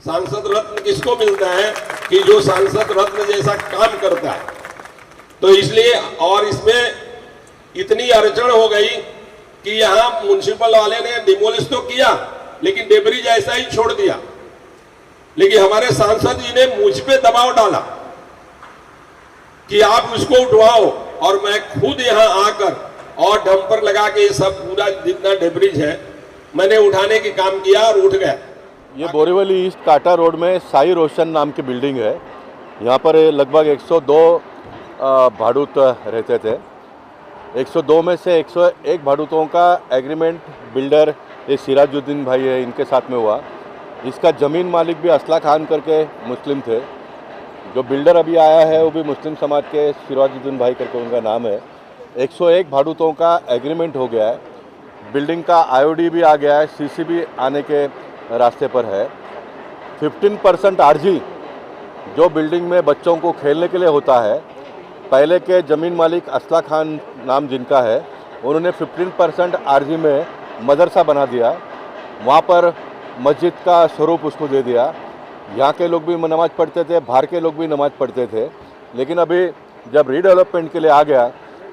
सांसद रत्न किसको मिलता है कि जो सांसद रत्न जैसा काम करता है। तो इसलिए और इसमें इतनी अड़चन हो गई कि यहां म्युनिसिपल वाले ने डिमोलिश तो किया लेकिन डेबरी ऐसा ही छोड़ दिया। लेकिन हमारे सांसद जी ने मुझ पे दबाव डाला कि आप उसको उठवाओ, और मैं खुद यहां आकर और डंपर लगा के सब पूरा जितना डेब्रिज है मैंने उठाने की काम किया और उठ गया। ये बोरीवली ईस्ट काटा रोड में साई रोशन नाम की बिल्डिंग है। यहाँ पर लगभग 102 भाड़ूत रहते थे। 102 में से 101 भाड़ूतों का एग्रीमेंट बिल्डर ये सिराजुद्दीन भाई है, इनके साथ में हुआ। इसका ज़मीन मालिक भी असला खान करके मुस्लिम थे। जो बिल्डर अभी आया है वो भी मुस्लिम समाज के सिराजुद्दीन भाई करके उनका नाम है। 101 भाड़ूतों का एग्रीमेंट हो गया है। बिल्डिंग का आईओडी भी आ गया है, सीसी भी आने के रास्ते पर है। 15% आरजी जो बिल्डिंग में बच्चों को खेलने के लिए होता है, पहले के ज़मीन मालिक असला खान नाम जिनका है, उन्होंने 15% आरजी में मदरसा बना दिया। वहाँ पर मस्जिद का स्वरूप उसको दे दिया। यहाँ के लोग भी नमाज़ पढ़ते थे, बाहर के लोग भी नमाज़ पढ़ते थे। लेकिन अभी जब रीडेवलपमेंट के लिए आ गया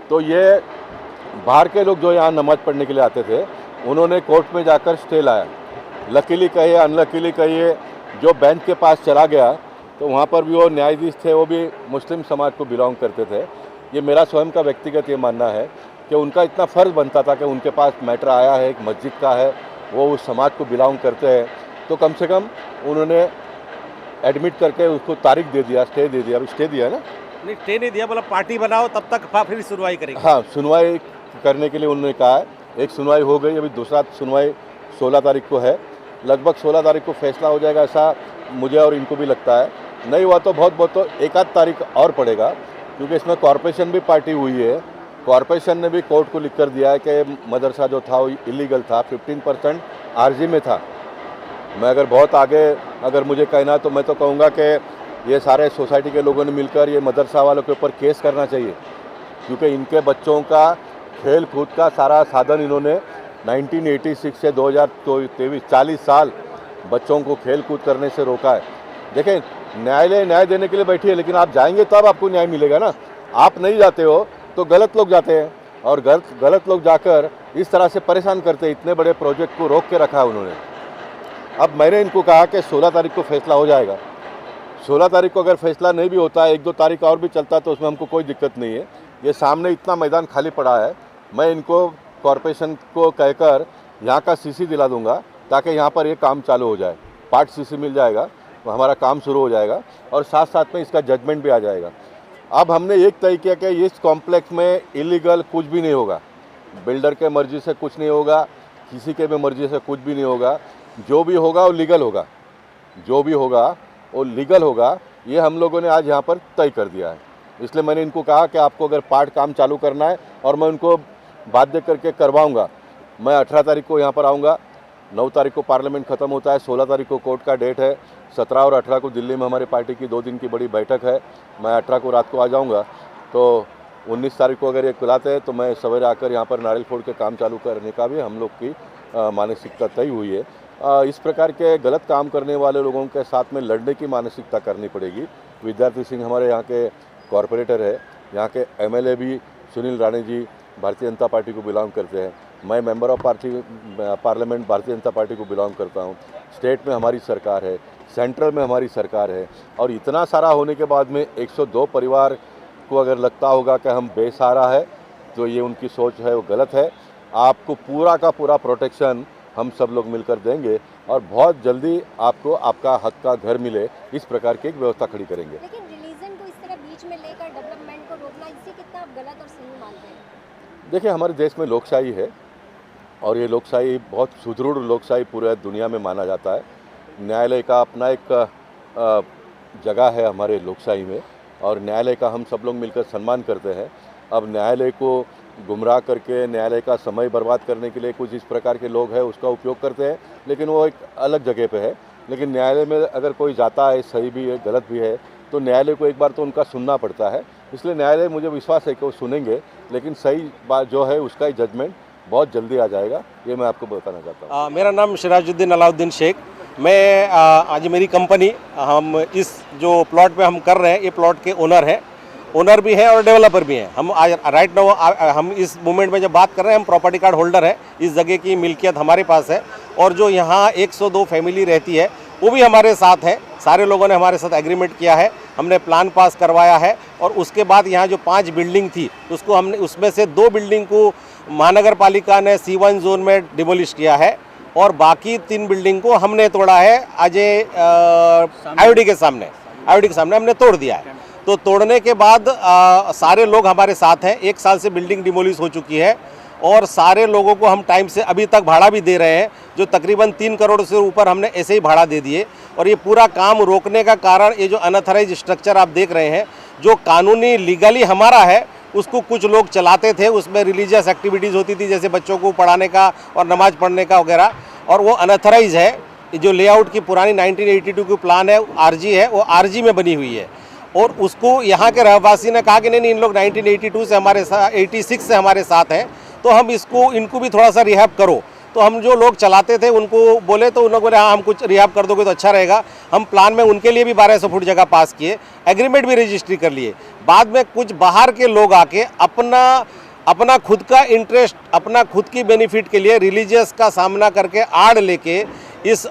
तो ये बाहर के लोग जो यहाँ नमाज़ पढ़ने के लिए आते थे उन्होंने कोर्ट में जाकर स्टे लाया। लकीली कहिए अनलकीली कहिए, जो बेंच के पास चला गया तो वहाँ पर भी वो न्यायाधीश थे, वो भी मुस्लिम समाज को बिलोंग करते थे। ये मेरा स्वयं का व्यक्तिगत ये मानना है कि उनका इतना फ़र्ज़ बनता था कि उनके पास मैटर आया है, एक मस्जिद का है, वो उस समाज को बिलोंग करते हैं, तो कम से कम उन्होंने एडमिट करके उसको तारीख दे दिया, स्टे दे दिया। अभी स्टे दिया है ना? नहीं, स्टे नहीं दिया, बोला पार्टी बनाओ तब तक फिर सुनवाई करेंगे। हाँ, सुनवाई करने के लिए उन्होंने कहा है। एक सुनवाई हो गई, अभी दूसरा सुनवाई 16 तारीख को है। लगभग 16 तारीख को फैसला हो जाएगा, ऐसा मुझे और इनको भी लगता है। नहीं हुआ तो बहुत तो 1 आध तारीख और पड़ेगा, क्योंकि इसमें कॉरपोरेशन भी पार्टी हुई है। कॉरपोरेशन ने भी कोर्ट को लिख कर दिया है कि मदरसा जो था वो इलीगल था, 15% आरजी में था। मैं अगर बहुत आगे अगर मुझे कहना तो मैं तो कहूँगा कि ये सारे सोसाइटी के लोगों ने मिलकर ये मदरसा वालों के ऊपर केस करना चाहिए, क्योंकि इनके बच्चों का खेल कूद का सारा साधन इन्होंने 1986 से 2023 40 साल बच्चों को खेल कूद करने से रोका है। देखें, न्यायालय न्याय देने के लिए बैठी है, लेकिन आप जाएंगे तब आपको न्याय मिलेगा ना। आप नहीं जाते हो तो गलत लोग जाते हैं, और गलत लोग जाकर इस तरह से परेशान करते हैं। इतने बड़े प्रोजेक्ट को रोक के रखा है उन्होंने। अब मैंने इनको कहा कि 16 तारीख को फैसला हो जाएगा। 16 तारीख को अगर फैसला नहीं भी होता है, 1-2 तारीख और भी चलता है तो उसमें हमको कोई दिक्कत नहीं है। ये सामने इतना मैदान खाली पड़ा है, मैं इनको कॉरपोरेशन को कहकर यहाँ का सीसी दिला दूंगा ताकि यहाँ पर ये काम चालू हो जाए। पार्ट सीसी मिल जाएगा तो हमारा काम शुरू हो जाएगा, और साथ साथ में इसका जजमेंट भी आ जाएगा। अब हमने एक तय किया कि इस कॉम्प्लेक्स में इलीगल कुछ भी नहीं होगा। बिल्डर के मर्जी से कुछ नहीं होगा, किसी के भी मर्जी से कुछ भी नहीं होगा। जो भी होगा वो लीगल होगा, जो भी होगा वो लीगल होगा। ये हम लोगों ने आज यहाँ पर तय कर दिया है। इसलिए मैंने इनको कहा कि आपको अगर पार्ट काम चालू करना है, और मैं उनको बाध्य करके करवाऊँगा। मैं 18 तारीख को यहाँ पर आऊँगा। 9 तारीख को पार्लियामेंट ख़त्म होता है, 16 तारीख को कोर्ट का डेट है, 17 और 18 को दिल्ली में हमारी पार्टी की 2 दिन की बड़ी बैठक है। मैं 18 को रात को आ जाऊँगा, तो 19 तारीख को अगर ये बुलाते हैं तो मैं सवेरे आकर यहाँ पर नारियल फोड़ के काम चालू करने का भी हम लोग की मानसिकता तय हुई है। इस प्रकार के गलत काम करने वाले लोगों के साथ में लड़ने की मानसिकता करनी पड़ेगी। विद्यार्थी सिंह हमारे यहाँ के कॉरपोरेटर है, यहाँ के एमएलए भी सुनील राणे जी भारतीय जनता पार्टी को बिलोंग करते हैं। मैं member of parliament Bharatiya Janata party को बिलोंग करता हूँ। स्टेट में हमारी सरकार है, सेंट्रल में हमारी सरकार है, और इतना सारा होने के बाद में 102 परिवार को अगर लगता होगा कि हम बेसहारा है तो ये उनकी सोच है, वो गलत है। आपको पूरा का पूरा प्रोटेक्शन हम सब लोग मिलकर देंगे, और बहुत जल्दी आपको आपका हक का घर मिले, इस प्रकार की एक व्यवस्था खड़ी करेंगे। लेकिन रिलीजन को इस तरह बीच में लेकर डेवलपमेंट को रोकना, इससे कितना आप गलत और सही मानते हैं? देखिए, हमारे देश में लोकशाही है, और ये लोकशाही बहुत सुदृढ़ लोकशाही पूरे दुनिया में माना जाता है। न्यायालय का अपना एक जगह है हमारे लोकशाही में, और न्यायालय का हम सब लोग मिलकर सम्मान करते हैं। अब न्यायालय को गुमराह करके न्यायालय का समय बर्बाद करने के लिए कुछ इस प्रकार के लोग हैं उसका उपयोग करते हैं, लेकिन वो एक अलग जगह पे है। लेकिन न्यायालय में अगर कोई जाता है, सही भी है गलत भी है, तो न्यायालय को एक बार तो उनका सुनना पड़ता है। इसलिए न्यायालय, मुझे विश्वास है कि वो सुनेंगे, लेकिन सही बात जो है उसका ही जजमेंट बहुत जल्दी आ जाएगा, ये मैं आपको बताना चाहता हूँ। मेरा नाम सिराजुद्दीन अलाउद्दीन शेख। मैं आज मेरी कंपनी, हम इस जो प्लॉट पे हम कर रहे हैं, ये प्लॉट के ओनर भी हैं और डेवलपर भी हैं। हम आज राइट नाउ हम इस मूवमेंट में जब बात कर रहे हैं, हम प्रॉपर्टी कार्ड होल्डर है, इस जगह की मिल्कियत हमारे पास है। और जो यहाँ 102 फैमिली रहती है वो भी हमारे साथ है। सारे लोगों ने हमारे साथ एग्रीमेंट किया है, हमने प्लान पास करवाया है। और उसके बाद यहाँ जो 5 बिल्डिंग थी उसको हमने, उसमें से 2 बिल्डिंग को महानगर पालिका ने C1 जोन में डिमोलिश किया है और बाकी 3 बिल्डिंग को हमने तोड़ा है। अजय IOD के सामने हमने तोड़ दिया है। तो तोड़ने के बाद सारे लोग हमारे साथ हैं। 1 साल से बिल्डिंग डिमोलिश हो चुकी है और सारे लोगों को हम टाइम से अभी तक भाड़ा भी दे रहे हैं, जो तकरीबन 3 करोड़ से ऊपर हमने ऐसे ही भाड़ा दे दिए। और ये पूरा काम रोकने का कारण ये जो अनऑथराइज स्ट्रक्चर आप देख रहे हैं, जो कानूनी लीगली हमारा है, उसको कुछ लोग चलाते थे। उसमें रिलीजियस एक्टिविटीज़ होती थी, जैसे बच्चों को पढ़ाने का और नमाज पढ़ने का वगैरह, और वो अनऑथराइज है। जो लेआउट की पुरानी 1982 की प्लान है, RG है, वो RG में बनी हुई है। और उसको यहाँ के रहवासी ने कहा कि नहीं, इन लोग 1982 से हमारे साथ, 86 से हमारे साथ हैं, तो हम इनको भी थोड़ा सा रिहैब करो। तो हम जो लोग चलाते थे उनको बोले, तो उन लोगों ने हाँ, हम कुछ रिहैब कर दोगे तो अच्छा रहेगा। हम प्लान में उनके लिए भी 1200 फुट जगह पास किए, एग्रीमेंट भी रजिस्ट्री कर लिए। बाद में कुछ बाहर के लोग आके अपना खुद का इंटरेस्ट, अपना खुद की बेनिफिट के लिए रिलीजियस का सामना करके आड़ लेके इस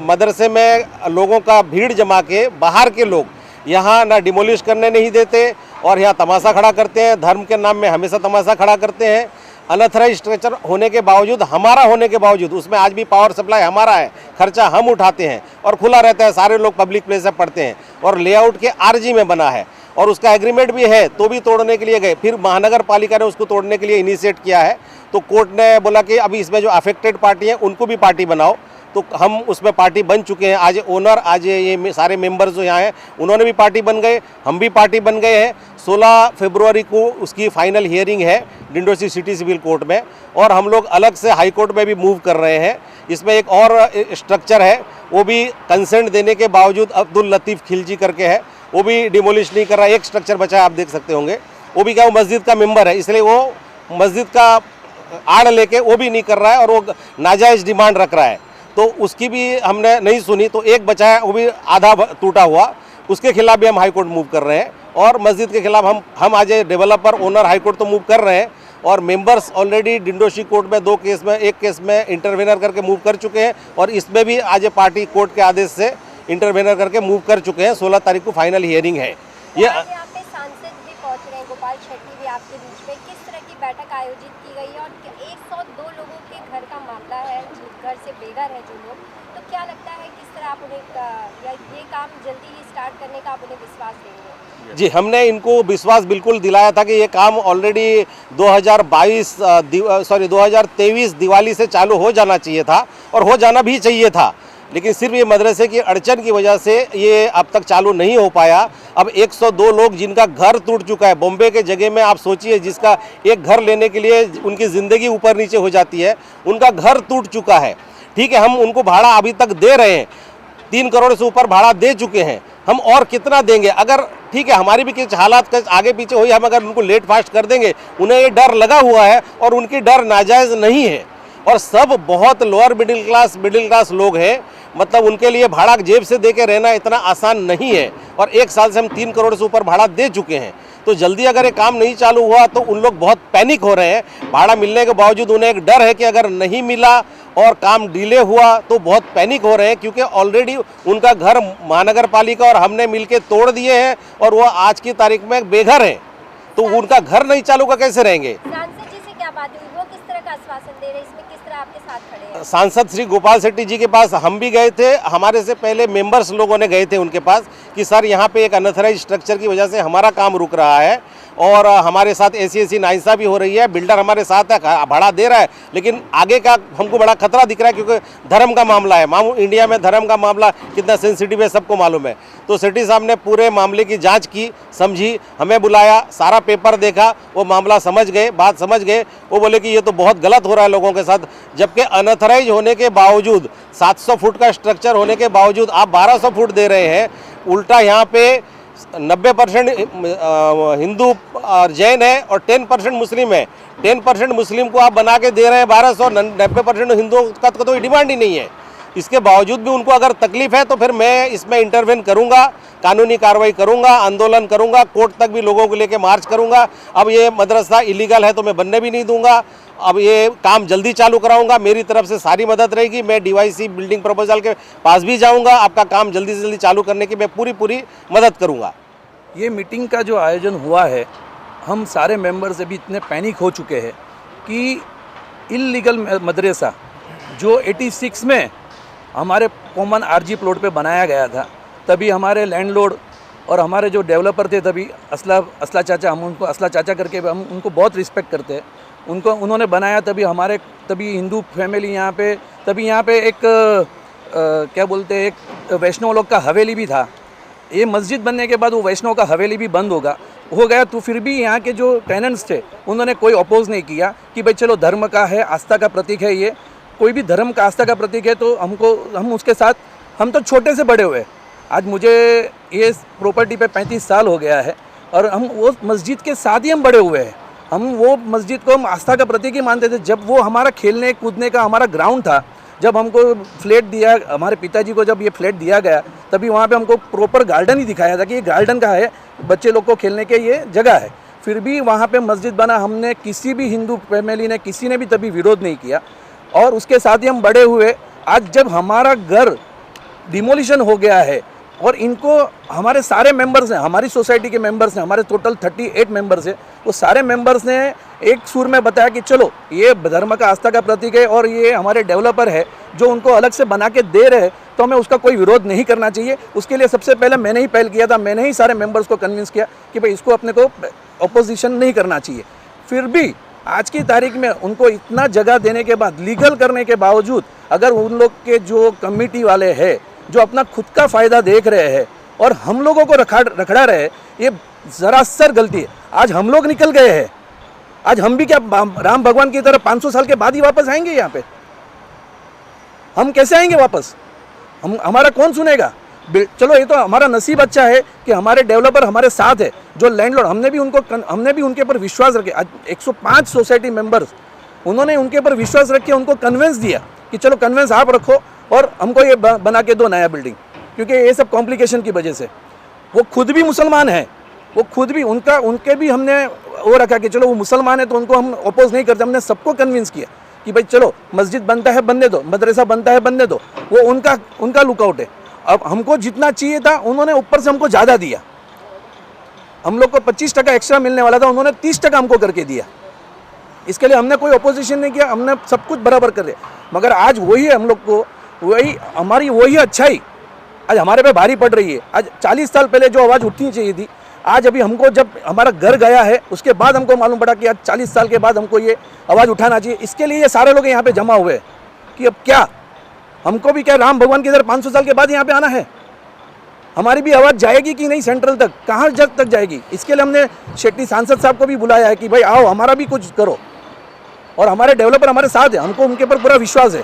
मदरसे में लोगों का भीड़ जमा के, बाहर के लोग यहाँ ना डिमोलिश करने नहीं देते और यहाँ तमाशा खड़ा करते हैं। धर्म के नाम में हमेशा तमाशा खड़ा करते हैं। अनऑथराइज स्ट्रक्चर होने के बावजूद, हमारा होने के बावजूद, उसमें आज भी पावर सप्लाई हमारा है, खर्चा हम उठाते हैं और खुला रहता है, सारे लोग पब्लिक प्लेस से पढ़ते हैं और लेआउट के RG में बना है और उसका एग्रीमेंट भी है, तो भी तोड़ने के लिए गए। फिर महानगर पालिका ने उसको तोड़ने के लिए इनिशिएट किया है, तो कोर्ट ने बोला कि अभी इसमें जो अफेक्टेड पार्टी है उनको भी पार्टी बनाओ। तो हम उसमें पार्टी बन चुके हैं। आज ओनर, आज ये सारे मेंबर्स जो यहाँ हैं, उन्होंने भी पार्टी बन गए, हम भी पार्टी बन गए हैं। 16 फरवरी को उसकी फाइनल हियरिंग है डिंडोरी सिटी सिविल कोर्ट में, और हम लोग अलग से हाई कोर्ट में भी मूव कर रहे हैं। इसमें एक और स्ट्रक्चर है, वो भी कंसेंट देने के बावजूद, अब्दुल लतीफ़ खिलजी करके है, वो भी डिमोलिश नहीं कर रहा है। एक स्ट्रक्चर बचा है, आप देख सकते होंगे, वो भी क्या, वो मस्जिद का मेंबर है, इसलिए वो मस्जिद का आड़ लेके वो भी नहीं कर रहा है और वो नाजायज़ डिमांड रख रहा है। तो उसकी भी हमने नहीं सुनी, तो एक बचा है, वो भी आधा टूटा हुआ, उसके खिलाफ भी हम हाई कोर्ट मूव कर रहे हैं। और मस्जिद के खिलाफ हम आज डेवलपर ओनर हाई कोर्ट तो मूव कर रहे हैं, और मेंबर्स ऑलरेडी डिंडोशी कोर्ट में 2 केस में, एक केस में इंटरवेनर करके मूव कर चुके हैं, और इसमें भी आज पार्टी कोर्ट के आदेश से इंटरवेनर करके मूव कर चुके हैं। 16 तारीख को फाइनल हियरिंग है। ये यहाँ पे सांसद भी पहुँच रहे हैं, गोपाल शेट्टी भी आपके बीच में, किस तरह की बैठक आयोजित की गई है? और 102 लोगों के घर का मामला है, घर से बेघर है जो लोग, तो क्या लगता है किस तरह आप उन्हें, या ये काम जल्दी ही स्टार्ट करने का आप उन्हें विश्वास देंगे? जी, हमने इनको विश्वास बिल्कुल दिलाया था कि ये काम ऑलरेडी 2023 दिवाली से चालू हो जाना चाहिए था, और हो जाना भी चाहिए था। लेकिन सिर्फ ये मदरसे की अड़चन की वजह से ये अब तक चालू नहीं हो पाया। अब 102 लोग जिनका घर टूट चुका है, बॉम्बे के जगह में आप सोचिए, जिसका एक घर लेने के लिए उनकी ज़िंदगी ऊपर नीचे हो जाती है, उनका घर टूट चुका है। ठीक है, हम उनको भाड़ा अभी तक दे रहे हैं, 3 करोड़ से ऊपर भाड़ा दे चुके हैं, हम और कितना देंगे? अगर ठीक है, हमारी भी कुछ हालात आगे पीछे हुई, हम अगर उनको लेट फास्ट कर देंगे, उन्हें ये डर लगा हुआ है, और उनकी डर नाजायज़ नहीं है। और सब बहुत लोअर मिडिल क्लास लोग हैं, मतलब उनके लिए भाड़ा जेब से दे के रहना इतना आसान नहीं है। और 1 साल से हम 3 करोड़ से ऊपर भाड़ा दे चुके हैं, तो जल्दी अगर ये काम नहीं चालू हुआ तो उन लोग बहुत पैनिक हो रहे हैं। भाड़ा मिलने के बावजूद उन्हें एक डर है कि अगर नहीं मिला और काम डिले हुआ तो बहुत पैनिक हो रहे हैं, क्योंकि ऑलरेडी उनका घर महानगर पालिका और हमने मिलके तोड़ दिए हैं, और वो आज की तारीख में बेघर हैं, तो उनका घर नहीं चालू का कैसे रहेंगे? सांसद जी से क्या बात हुई, वो किस तरह का आश्वासन दे रहे हैं, इसमें किस तरह आपके साथ खड़े हैं? सांसद श्री गोपाल शेट्टी जी के पास हम भी गए थे, हमारे से पहले मेंबर्स लोगों ने गए थे उनके पास कि सर यहाँ पे एक अनऑथराइज स्ट्रक्चर की वजह से हमारा काम रुक रहा है, और हमारे साथ ऐसी नाइंसाफ़ी हो रही है। बिल्डर हमारे साथ है, भाड़ा दे रहा है, लेकिन आगे का हमको बड़ा खतरा दिख रहा है, क्योंकि धर्म का मामला है। इंडिया में धर्म का मामला कितना सेंसिटिव है सबको मालूम है। तो शेट्टी साहब ने पूरे मामले की जांच की, समझी, हमें बुलाया, सारा पेपर देखा, वो मामला समझ गए, बात समझ गए। वो बोले कि ये तो बहुत गलत हो रहा है लोगों के साथ, जबकि अनऑथराइज होने के बावजूद, 700 फुट का स्ट्रक्चर होने के बावजूद आप 1200 फुट दे रहे हैं। उल्टा यहाँ पे 90% हिंदू और जैन है और 10% मुस्लिम है। 10% मुस्लिम को आप बना के दे रहे हैं 1200, 90% हिंदुओं का तो कोई डिमांड ही नहीं है। इसके बावजूद भी उनको अगर तकलीफ है तो फिर मैं इसमें इंटरवेन करूंगा, कानूनी कार्रवाई करूंगा, आंदोलन करूंगा, कोर्ट तक भी लोगों को लेके मार्च करूंगा। अब ये मदरसा इलीगल है तो मैं बनने भी नहीं दूंगा। अब ये काम जल्दी चालू कराऊंगा, मेरी तरफ से सारी मदद रहेगी। मैं डीवाईसी बिल्डिंग प्रपोजल के पास भी जाऊंगा, आपका काम जल्दी से जल्दी चालू करने की मैं पूरी मदद करूंगा। ये मीटिंग का जो आयोजन हुआ है, हम सारे मेंबर्स अभी इतने पैनिक हो चुके हैं कि इल्लीगल मदरसा जो 86 में हमारे कॉमन आरजी प्लॉट पे बनाया गया था, तभी हमारे लैंडलॉर्ड और हमारे जो डेवलपर थे, तभी असला चाचा, हम उनको असला चाचा करके हम उनको बहुत रिस्पेक्ट करते हैं, उन्होंने बनाया। तभी हिंदू फैमिली यहाँ पे एक क्या बोलते हैं, एक वैष्णव लोग का हवेली भी था। ये मस्जिद बनने के बाद वो वैष्णव का हवेली भी बंद हो गया, तो फिर भी यहाँ के जो टेनेंट्स थे उन्होंने कोई अपोज नहीं किया कि भाई चलो धर्म का है, आस्था का प्रतीक है, ये कोई भी धर्म का आस्था का प्रतीक है तो हम उसके साथ, हम तो छोटे से बड़े हुए। आज मुझे ये प्रॉपर्टी पे 35 साल हो गया है और हम वो मस्जिद के साथ ही हम बड़े हुए हैं। हम वो मस्जिद को हम आस्था का प्रतीक ही मानते थे। जब वो हमारा खेलने कूदने का हमारा ग्राउंड था, जब हमको फ्लैट दिया, हमारे पिताजी को जब ये फ्लैट दिया गया, तभी वहाँ पे हमको प्रॉपर गार्डन ही दिखाया था कि ये गार्डन का है, बच्चे लोग को खेलने के ये जगह है। फिर भी वहाँ पे मस्जिद बना, हमने किसी भी हिंदू फैमिली ने, किसी ने भी तभी विरोध नहीं किया और उसके साथ ही हम बड़े हुए। आज जब हमारा घर डिमोलिशन हो गया है और इनको हमारे सारे मेंबर्स हैं, हमारी सोसाइटी के मेंबर्स हैं, हमारे टोटल 38 मेंबर्स हैं, वो सारे मेंबर्स ने एक सुर में बताया कि चलो ये धर्म का आस्था का प्रतीक है और ये हमारे डेवलपर है जो उनको अलग से बना के दे रहे हैं, तो हमें उसका कोई विरोध नहीं करना चाहिए। उसके लिए सबसे पहले मैंने ही पहल किया था, मैंने ही सारे मेंबर्स को कन्विंस किया कि भाई इसको अपने को अपोजिशन नहीं करना चाहिए। फिर भी आज की तारीख में उनको इतना जगह देने के बाद, लीगल करने के बावजूद, अगर उन लोग के जो कमेटी वाले हैं जो अपना खुद का फ़ायदा देख रहे हैं और हम लोगों को रखड़ा रहे हैं, ये ज़रासर गलती है। आज हम लोग निकल गए हैं, आज हम भी क्या राम भगवान की तरह 500 साल के बाद ही वापस आएंगे यहाँ पे? हम कैसे आएंगे वापस? हमारा कौन सुनेगा? चलो ये तो हमारा नसीब अच्छा है कि हमारे डेवलपर हमारे साथ है, जो लैंडलॉर्ड, हमने भी उनके ऊपर विश्वास रखे। आज 105 सोसाइटी मेंबर्स, उन्होंने उनके ऊपर विश्वास रख के उनको कन्विंस दिया कि चलो कन्विंस आप रखो और हमको ये बना के दो नया बिल्डिंग, क्योंकि ये सब कॉम्प्लिकेशन की वजह से। वो खुद भी मुसलमान है, वो खुद भी उनके भी हमने वो रखा कि चलो वो मुसलमान है तो उनको हम अपोज नहीं करते। हमने सबको कन्विंस किया कि भाई चलो मस्जिद बनता है बनने दो, मदरसा बनता है बनने दो, वो उनका लुकआउट है। अब हमको जितना चाहिए था उन्होंने ऊपर से हमको ज़्यादा दिया। हम लोग को 25% एक्स्ट्रा मिलने वाला था, उन्होंने 30% हमको करके दिया। इसके लिए हमने कोई अपोजिशन नहीं किया, हमने सब कुछ बराबर कर दिया। मगर आज वही हम लोग को हमारी वही अच्छाई आज हमारे पे भारी पड़ रही है। आज 40 साल पहले जो आवाज़ उठनी चाहिए थी, आज अभी हमको जब हमारा घर गया है उसके बाद हमको मालूम पड़ा कि आज 40 साल के बाद हमको ये आवाज़ उठाना चाहिए। इसके लिए ये सारे लोग यहाँ पे जमा हुए हैं कि अब क्या हमको भी क्या राम भगवान की तरह 500 साल के बाद यहाँ पे आना है? हमारी भी आवाज़ जाएगी कि नहीं सेंट्रल तक, कहाँ जग तक जाएगी? इसके लिए हमने शेट्टी सांसद साहब को भी बुलाया है कि भाई आओ हमारा भी कुछ करो, और हमारे डेवलपर हमारे साथ है, हमको उनके ऊपर पूरा विश्वास है।